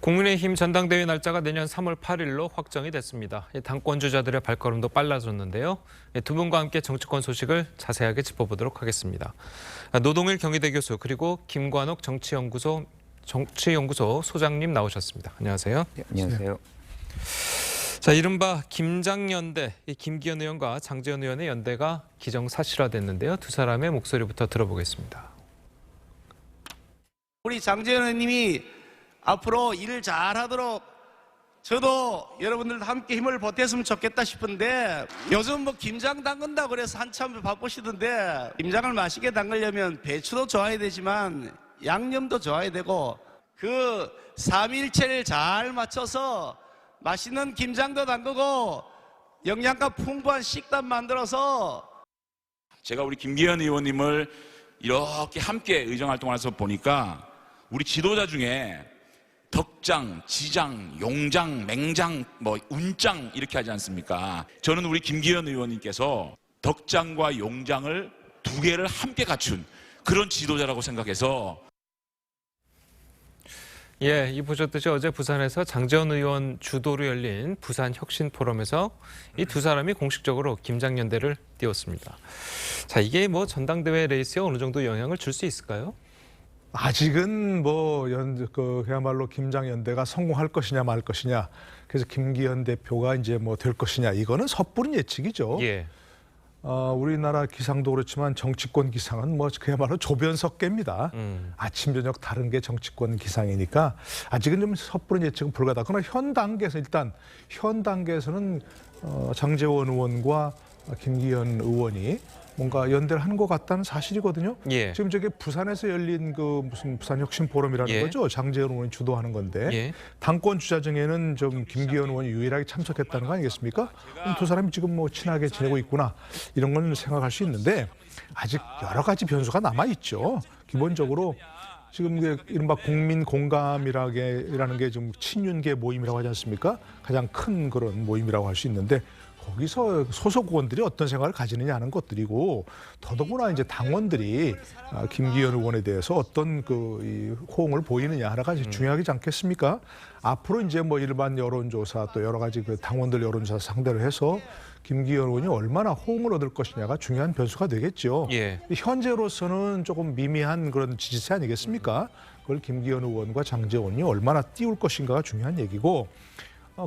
국민의힘 전당대회 날짜가 내년 3월 8일로 확정이 됐습니다. 당권 주자들의 발걸음도 빨라졌는데요. 두 분과 함께 정치권 소식을 자세하게 짚어보도록 하겠습니다. 노동일 경희대 교수 그리고 김관옥 정치연구소 소장님 나오셨습니다. 안녕하세요. 네, 안녕하세요. 자, 이른바 김장연대, 김기현 의원과 장제원 의원의 연대가 기정사실화됐는데요. 두 사람의 목소리부터 들어보겠습니다. 우리 장제원 의원님이 앞으로 일을 잘하도록 저도 여러분들도 함께 힘을 보탰으면 좋겠다 싶은데 요즘 뭐 김장 담근다 그래서 한참 바쁘시던데 김장을 맛있게 담그려면 배추도 좋아야 되지만 양념도 좋아야 되고 그 삼일체를 잘 맞춰서 맛있는 김장도 담그고 영양가 풍부한 식단 만들어서 제가 우리 김기현 의원님을 이렇게 함께 의정활동을 해서 보니까 우리 지도자 중에 덕장, 지장, 용장, 맹장, 운장 이렇게 하지 않습니까? 저는 우리 김기현 의원님께서 덕장과 용장을 두 개를 함께 갖춘 그런 지도자라고 생각해서 예, 이 보셨듯이 어제 부산에서 장제원 의원 주도로 열린 부산 혁신 포럼에서 이 두 사람이 공식적으로 김장연대를 띄웠습니다. 자, 이게 뭐 전당대회 레이스에 어느 정도 영향을 줄 수 있을까요? 아직은 그야말로 김장연대가 성공할 것이냐 말 것이냐, 그래서 김기현 대표가 이제 뭐 될 것이냐, 이거는 섣부른 예측이죠. 예. 우리나라 기상도 그렇지만 정치권 기상은 뭐 그야말로 조변석계입니다. 아침 저녁 다른 게 정치권 기상이니까 아직은 좀 섣부른 예측은 불가다. 그러나 현 단계에서는 장제원 의원과 김기현 의원이 뭔가 연대를 하는 것 같다는 사실이거든요. 예. 지금 저게 부산에서 열린 그 무슨 부산 혁신 포럼이라는 예. 거죠. 장제원 의원이 주도하는 건데 예. 당권 주자 중에는 좀 김기현 의원이 유일하게 참석했다는 거 아니겠습니까? 그럼 두 사람이 지금 뭐 친하게 지내고 있구나 이런 건 생각할 수 있는데 아직 여러 가지 변수가 남아 있죠. 기본적으로 지금 이른바 국민 공감이라는 게 좀 친윤계 모임이라고 하지 않습니까? 가장 큰 그런 모임이라고 할 수 있는데 거기서 소속 의원들이 어떤 생각을 가지느냐 하는 것들이고, 더더구나 이제 당원들이 김기현 의원에 대해서 어떤 이 호응을 보이느냐 하나가 중요하지 않겠습니까? 앞으로 이제 뭐 일반 여론조사 또 여러 가지 그 당원들 여론조사 상대로 해서 김기현 의원이 얼마나 호응을 얻을 것이냐가 중요한 변수가 되겠죠. 예. 현재로서는 조금 미미한 그런 지지세 아니겠습니까? 그걸 김기현 의원과 장제원이 얼마나 띄울 것인가가 중요한 얘기고,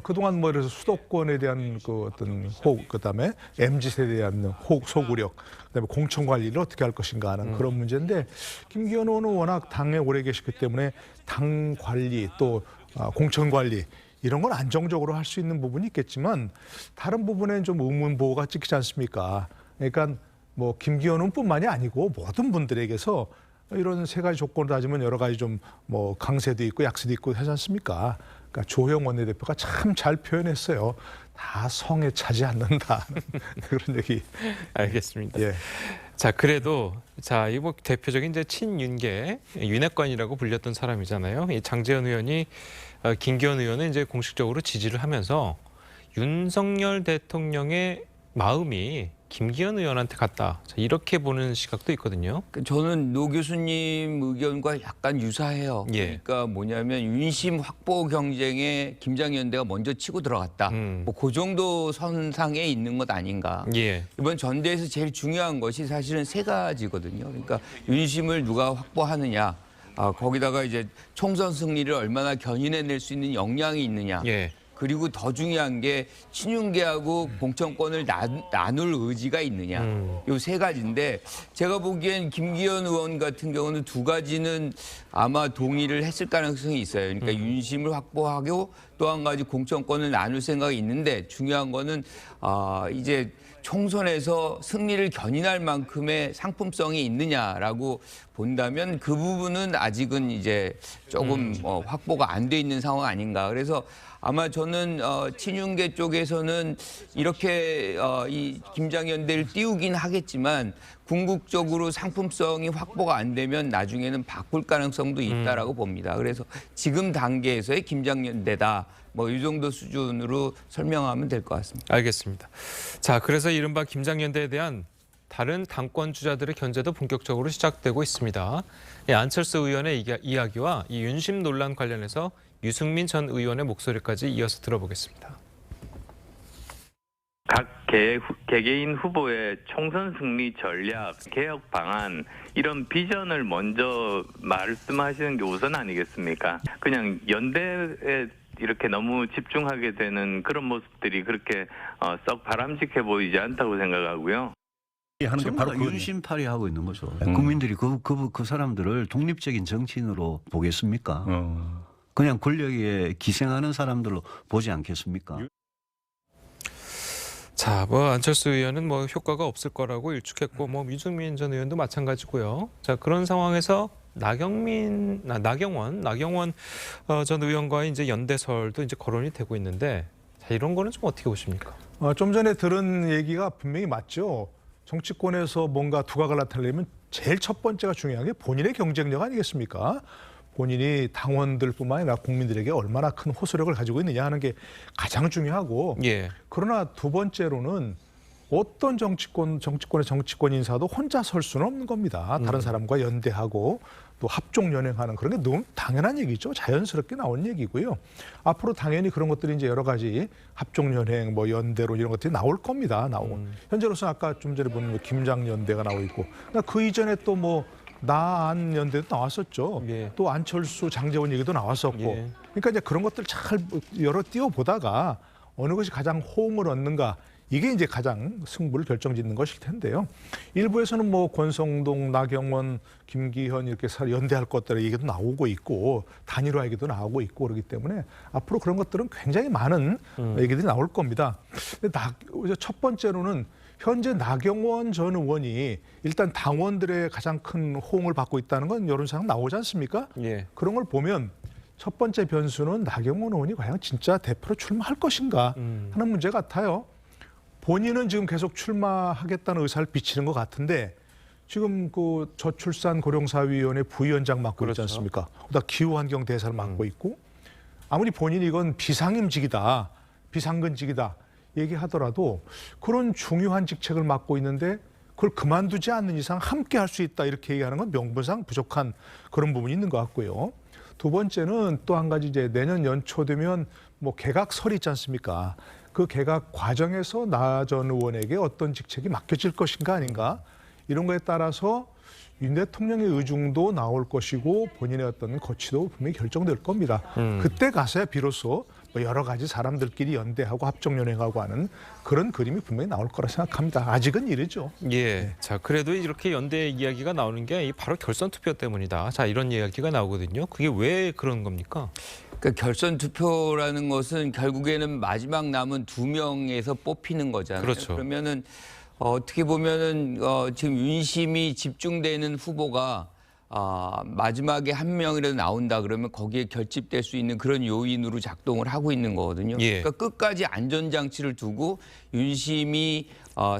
그동안 뭐 그래서 수도권에 대한 그 어떤 호흡, 그다음에 MZ세대에 대한 소구력, 그다음에 공천 관리를 어떻게 할 것인가 하는 그런 문제인데, 김기현 의원은 워낙 당에 오래 계시기 때문에 당 관리 또 공천 관리 이런 건 안정적으로 할 수 있는 부분이 있겠지만 다른 부분에는 좀 의문보호가 찍히지 않습니까? 그러니까 뭐 김기현 의원뿐만이 아니고 모든 분들에게서 이런 세 가지 조건을 따지면 여러 가지 좀 뭐 강세도 있고 약세도 있고 하지 않습니까? 그러니까 조영 원내대표가 참 잘 표현했어요. 다 성에 차지 않는다. 그런 얘기. 알겠습니다. 예. 자, 그래도 이 뭐 대표적인 이제 친윤계 윤핵관이라고 불렸던 사람이잖아요. 이 장제원 의원이 김기현 의원은 이제 공식적으로 지지를 하면서 윤석열 대통령의 마음이 김기현 의원한테 갔다. 자, 이렇게 보는 시각도 있거든요. 저는 노 교수님 의견과 약간 유사해요. 예. 그러니까 뭐냐면 윤심 확보 경쟁에 김장연대가 먼저 치고 들어갔다. 뭐 그 정도 선상에 있는 것 아닌가. 예. 이번 전대에서 제일 중요한 것이 사실은 세 가지거든요. 그러니까 윤심을 누가 확보하느냐. 거기다가 이제 총선 승리를 얼마나 견인해낼 수 있는 역량이 있느냐. 예. 그리고 더 중요한 게 친윤계하고 공천권을 나눌 의지가 있느냐. 요 세 가지인데 제가 보기엔 김기현 의원 같은 경우는 두 가지는 아마 동의를 했을 가능성이 있어요. 그러니까 윤심을 확보하고 또 한 가지 공천권을 나눌 생각이 있는데, 중요한 거는 이제 총선에서 승리를 견인할 만큼의 상품성이 있느냐라고 본다면 그 부분은 아직은 이제 조금 확보가 안 돼 있는 상황 아닌가. 그래서 아마 저는 친윤계 쪽에서는 이렇게 이 김장연대를 띄우긴 하겠지만 궁극적으로 상품성이 확보가 안 되면 나중에는 바꿀 가능성도 있다라고 봅니다. 그래서 지금 단계에서의 김장연대다. 뭐 이 정도 수준으로 설명하면 될 것 같습니다. 알겠습니다. 자, 그래서 이른바 김장연대에 대한 다른 당권 주자들의 견제도 본격적으로 시작되고 있습니다. 안철수 의원의 이야기와 이 윤심 논란 관련해서 유승민 전 의원의 목소리까지 이어서 들어보겠습니다. 각 개개인 후보의 총선 승리 전략, 개혁 방안 이런 비전을 먼저 말씀하시는 게 우선 아니겠습니까? 그냥 연대에 이렇게 너무 집중하게 되는 그런 모습들이 그렇게 썩 바람직해 보이지 않다고 생각하고요. 하는 게 바로 윤심팔이 하고 있는 거죠. 국민들이 그 사람들을 독립적인 정치인으로 보겠습니까? 그냥 권력에 기생하는 사람들로 보지 않겠습니까? 자, 안철수 의원은 효과가 없을 거라고 일축했고, 유승민 전 의원도 마찬가지고요. 자, 그런 상황에서 나경원 전 의원과의 이제 연대설도 이제 거론이 되고 있는데, 자, 이런 거는 좀 어떻게 보십니까? 좀 전에 들은 얘기가 분명히 맞죠. 정치권에서 뭔가 두각을 나타내려면 제일 첫 번째가 중요한 게 본인의 경쟁력 아니겠습니까? 본인이 당원들뿐만 아니라 국민들에게 얼마나 큰 호소력을 가지고 있느냐 하는 게 가장 중요하고 예. 그러나 두 번째로는 어떤 정치권의 정치권 인사도 혼자 설 수는 없는 겁니다. 다른 사람과 연대하고 또 합종연행하는 그런 게 너무 당연한 얘기죠. 자연스럽게 나온 얘기고요. 앞으로 당연히 그런 것들이 이제 여러 가지 합종연행, 연대로 이런 것들이 나올 겁니다. 현재로서는 아까 좀 전에 보는 김장연대가 나오고 있고 그 이전에 또 나안 연대도 나왔었죠. 예. 또 안철수, 장제원 얘기도 나왔었고. 예. 그러니까 이제 그런 것들 잘 여러 띄워보다가 어느 것이 가장 호응을 얻는가 이게 이제 가장 승부를 결정짓는 것일 텐데요. 일부에서는 권성동, 나경원, 김기현 이렇게 연대할 것들의 얘기도 나오고 있고 단일화 얘기도 나오고 있고 그렇기 때문에 앞으로 그런 것들은 굉장히 많은 얘기들이 나올 겁니다. 근데 첫 번째로는 현재 나경원 전 의원이 일단 당원들의 가장 큰 호응을 받고 있다는 건 여론상 나오지 않습니까? 예. 그런 걸 보면 첫 번째 변수는 나경원 의원이 과연 진짜 대표로 출마할 것인가 하는 문제 같아요. 본인은 지금 계속 출마하겠다는 의사를 비치는 것 같은데 지금 그 저출산 고령사위원회 부위원장 맡고 있지 않습니까? 그다음 기후환경 대사를 맡고 있고 아무리 본인이 이건 비상임직이다, 비상근직이다 얘기하더라도 그런 중요한 직책을 맡고 있는데 그걸 그만두지 않는 이상 함께 할 수 있다 이렇게 얘기하는 건 명분상 부족한 그런 부분이 있는 것 같고요. 두 번째는 또 한 가지 이제 내년 연초 되면 개각설이 있지 않습니까? 그 개각 과정에서 나 전 의원에게 어떤 직책이 맡겨질 것인가 아닌가 이런 거에 따라서 윤 대통령의 의중도 나올 것이고 본인의 어떤 거취도 분명히 결정될 겁니다. 그때 가서야 비로소 여러 가지 사람들끼리 연대하고 합종연행하고 하는 그런 그림이 분명히 나올 거라 생각합니다. 아직은 이르죠. 예. 자, 그래도 이렇게 연대 이야기가 나오는 게 바로 결선 투표 때문이다. 자, 이런 이야기가 나오거든요. 그게 왜 그런 겁니까? 그러니까 결선 투표라는 것은 결국에는 마지막 남은 2명에서 뽑히는 거잖아요. 그렇죠. 그러면은 어떻게 보면은 지금 윤심이 집중되는 후보가 마지막에 한 명이라도 나온다 그러면 거기에 결집될 수 있는 그런 요인으로 작동을 하고 있는 거거든요. 예. 그러니까 끝까지 안전장치를 두고 윤심이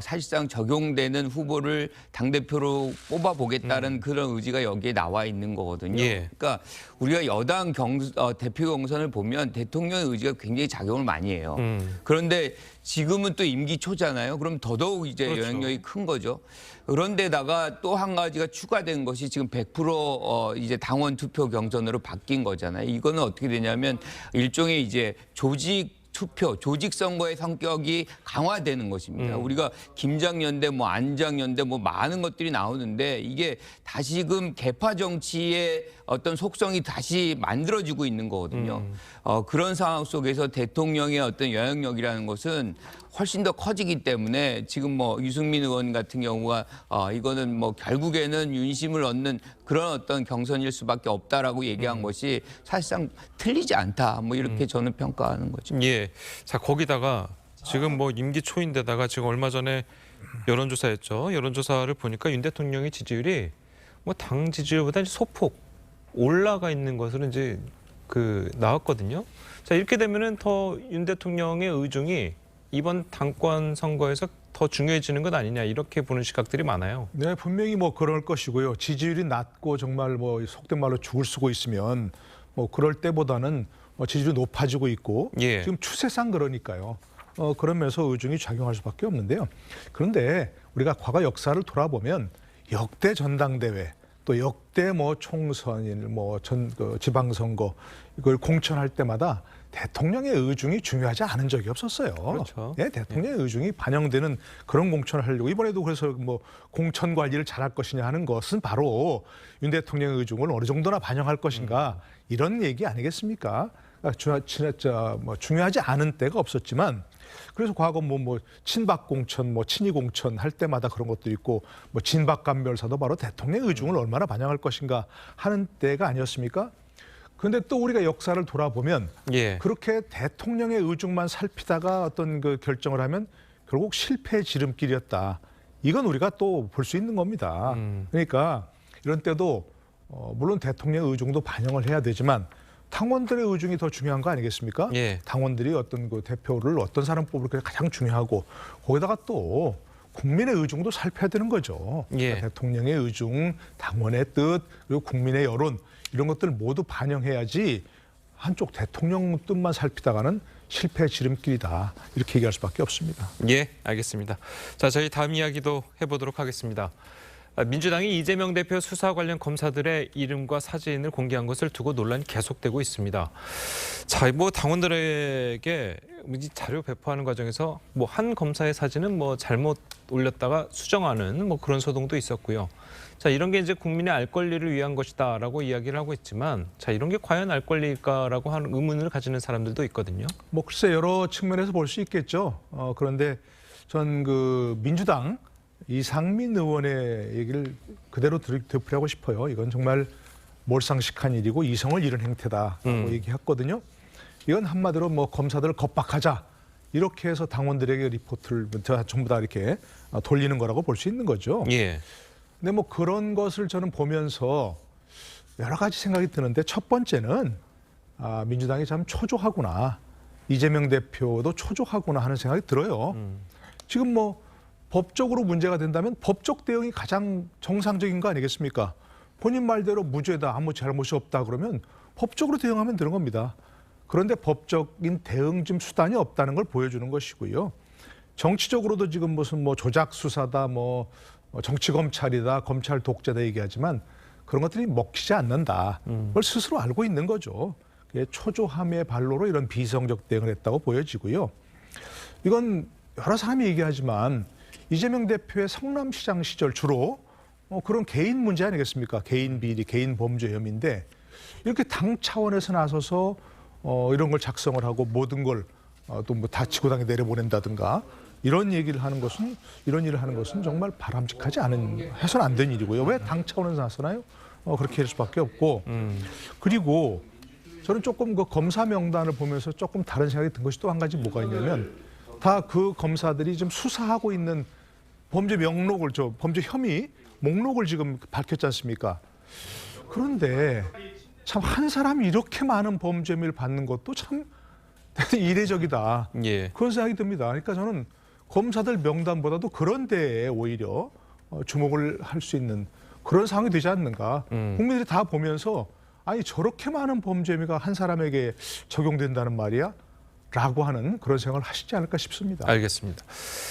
사실상 적용되는 후보를 당대표로 뽑아보겠다는 그런 의지가 여기에 나와 있는 거거든요. 예. 그러니까 우리가 여당 대표 경선을 보면 대통령의 의지가 굉장히 작용을 많이 해요. 그런데 지금은 또 임기 초잖아요. 그럼 더더욱 이제 그렇죠. 영향력이 큰 거죠. 그런데다가 또 한 가지가 추가된 것이 지금 100% 이제 당원 투표 경선으로 바뀐 거잖아요. 이거는 어떻게 되냐면 일종의 이제 투표, 조직 선거의 성격이 강화되는 것입니다. 우리가 김장연대, 안장연대, 많은 것들이 나오는데 이게 다시금 개파 정치의 어떤 속성이 다시 만들어지고 있는 거거든요. 그런 상황 속에서 대통령의 어떤 영향력이라는 것은 훨씬 더 커지기 때문에 지금 유승민 의원 같은 경우가 이거는 결국에는 윤심을 얻는 그런 어떤 경선일 수밖에 없다라고 얘기한 것이 사실상 틀리지 않다. 이렇게 저는 평가하는 거죠. 예. 자, 거기다가 지금 임기 초인데다가 지금 얼마 전에 여론조사였죠. 여론조사를 보니까 윤 대통령의 지지율이 당 지지율보다 소폭 올라가 있는 것으로 이제 나왔거든요. 자, 이렇게 되면은 더 윤 대통령의 의중이 이번 당권 선거에서 더 중요해지는 것 아니냐 이렇게 보는 시각들이 많아요. 네, 분명히 그럴 것이고요. 지지율이 낮고 정말 속된 말로 죽을 쓰고 있으면 그럴 때보다는 지지율이 높아지고 있고 예. 지금 추세상 그러니까요. 그런 면에서 의중이 작용할 수밖에 없는데요. 그런데 우리가 과거 역사를 돌아보면 역대 전당대회 또 역대 뭐 총선인 그 지방선거 이걸 공천할 때마다 대통령의 의중이 중요하지 않은 적이 없었어요. 그렇죠. 예, 대통령의 의중이 반영되는 그런 공천을 하려고 이번에도 그래서 뭐 공천 관리를 잘할 것이냐 하는 것은 바로 윤 대통령의 의중을 어느 정도나 반영할 것인가 이런 얘기 아니겠습니까? 중요하지 않은 때가 없었지만 그래서 과거 뭐 친박 공천, 친이 공천 할 때마다 그런 것도 있고 뭐 진박 감별사도 바로 대통령의 의중을 얼마나 반영할 것인가 하는 때가 아니었습니까? 그런데 또 우리가 역사를 돌아보면 예. 그렇게 대통령의 의중만 살피다가 어떤 그 결정을 하면 결국 실패의 지름길이었다. 이건 우리가 또 볼 수 있는 겁니다. 그러니까 이런 때도 물론 대통령의 의중도 반영을 해야 되지만 당원들의 의중이 더 중요한 거 아니겠습니까? 예. 당원들이 어떤 그 대표를 어떤 사람 뽑을 게 가장 중요하고 거기다가 또 국민의 의중도 살펴야 되는 거죠. 예. 그러니까 대통령의 의중, 당원의 뜻, 그리고 국민의 여론 이런 것들 모두 반영해야지 한쪽 대통령 뜻만 살피다가는 실패의 지름길이다. 이렇게 얘기할 수밖에 없습니다. 예, 알겠습니다. 자, 저희 다음 이야기도 해보도록 하겠습니다. 민주당이 이재명 대표 수사 관련 검사들의 이름과 사진을 공개한 것을 두고 논란이 계속되고 있습니다. 자, 뭐 당원들에게 이 자료 배포하는 과정에서 뭐 한 검사의 사진은 뭐 잘못 올렸다가 수정하는 뭐 그런 소동도 있었고요. 자, 이런 게 이제 국민의 알 권리를 위한 것이다라고 이야기를 하고 있지만, 자, 이런 게 과연 알 권리일까라고 하는 의문을 가지는 사람들도 있거든요. 뭐 글쎄 여러 측면에서 볼 수 있겠죠. 그런데 전 그 민주당 이상민 의원의 얘기를 그대로 되풀이하고 싶어요. 이건 정말 몰상식한 일이고 이성을 잃은 행태다라고 얘기했거든요. 이건 한마디로 뭐 검사들을 겁박하자 이렇게 해서 당원들에게 리포트를 전부 다 이렇게 돌리는 거라고 볼 수 있는 거죠. 예. 근데 뭐 그런 것을 저는 보면서 여러 가지 생각이 드는데 첫 번째는 민주당이 참 초조하구나. 이재명 대표도 초조하구나 하는 생각이 들어요. 지금 뭐 법적으로 문제가 된다면 법적 대응이 가장 정상적인 거 아니겠습니까? 본인 말대로 무죄다, 아무 잘못이 없다 그러면 법적으로 대응하면 되는 겁니다. 그런데 법적인 대응 좀 수단이 없다는 걸 보여주는 것이고요. 정치적으로도 지금 무슨 뭐 조작 수사다, 뭐 정치 검찰이다, 검찰 독재다 얘기하지만 그런 것들이 먹히지 않는다. 그걸 스스로 알고 있는 거죠. 초조함의 발로로 이런 비성적 대응을 했다고 보여지고요. 이건 여러 사람이 얘기하지만 이재명 대표의 성남시장 시절 주로 그런 개인 문제 아니겠습니까? 개인 비리, 개인 범죄 혐의인데 이렇게 당 차원에서 나서서 이런 걸 작성을 하고 모든 걸 또 뭐 다 지구당에 내려보낸다든가 이런 일을 하는 것은 정말 바람직하지 않은, 해서는 안 되는 일이고요. 왜 당 차원에서 나서나요? 그렇게 할 수밖에 없고. 그리고 저는 조금 그 검사 명단을 보면서 조금 다른 생각이 든 것이 또 한 가지 뭐가 있냐면 다 그 검사들이 지금 수사하고 있는 범죄 명록을, 범죄 혐의 목록을 지금 밝혔지 않습니까? 그런데 참 한 사람이 이렇게 많은 범죄 혐의를 받는 것도 참 이례적이다. 예. 그런 생각이 듭니다. 그러니까 저는 검사들 명단보다도 그런 데에 오히려 주목을 할 수 있는 그런 상황이 되지 않는가. 국민들이 다 보면서 아니 저렇게 많은 범죄 혐의가 한 사람에게 적용된다는 말이야? 라고 하는 그런 생각을 하시지 않을까 싶습니다. 알겠습니다.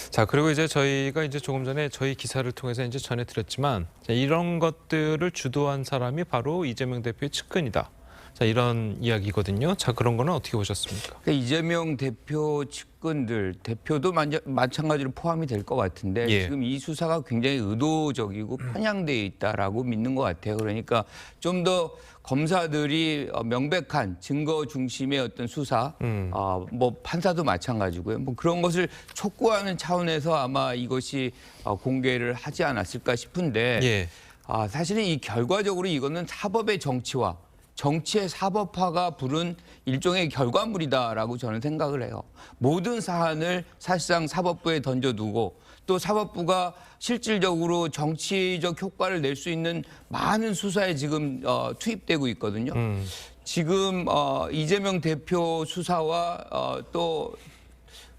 자, 그리고 이제 저희가 이제 조금 전에 저희 기사를 통해서 이제 전해드렸지만 이런 것들을 주도한 사람이 바로 이재명 대표의 측근이다. 자, 이런 이야기거든요. 자, 그런 거는 어떻게 보셨습니까? 그러니까 이재명 대표 측근들, 대표도 마찬가지로 포함이 될 것 같은데 예. 지금 이 수사가 굉장히 의도적이고 편향되어 있다라고 믿는 것 같아요. 그러니까 좀 더 검사들이 명백한 증거 중심의 어떤 수사, 뭐 판사도 마찬가지고요. 뭐 그런 것을 촉구하는 차원에서 아마 이것이 공개를 하지 않았을까 싶은데 예. 사실은 이 결과적으로 이거는 사법의 정치화, 정치의 사법화가 부른 일종의 결과물이다라고 저는 생각을 해요. 모든 사안을 사실상 사법부에 던져두고 또 사법부가 실질적으로 정치적 효과를 낼 수 있는 많은 수사에 지금 투입되고 있거든요. 지금 이재명 대표 수사와 또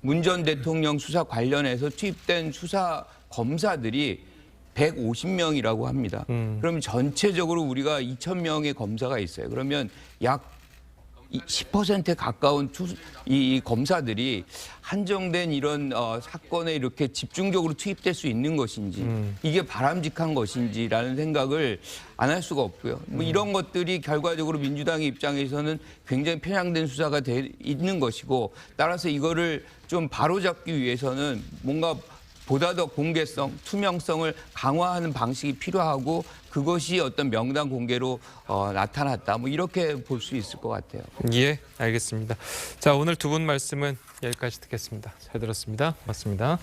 문 전 대통령 수사 관련해서 투입된 수사 검사들이 150명이라고 합니다. 그럼 전체적으로 우리가 2,000명의 검사가 있어요. 그러면 약 10%에 가까운 이 검사들이 한정된 이런 사건에 이렇게 집중적으로 투입될 수 있는 것인지 이게 바람직한 것인지라는 생각을 안 할 수가 없고요. 뭐 이런 것들이 결과적으로 민주당의 입장에서는 굉장히 편향된 수사가 있는 것이고 따라서 이거를 좀 바로잡기 위해서는 뭔가 보다 더 공개성, 투명성을 강화하는 방식이 필요하고 그것이 어떤 명단 공개로 나타났다. 뭐 이렇게 볼 수 있을 것 같아요. 예, 알겠습니다. 자, 오늘 두 분 말씀은 여기까지 듣겠습니다. 잘 들었습니다. 고맙습니다.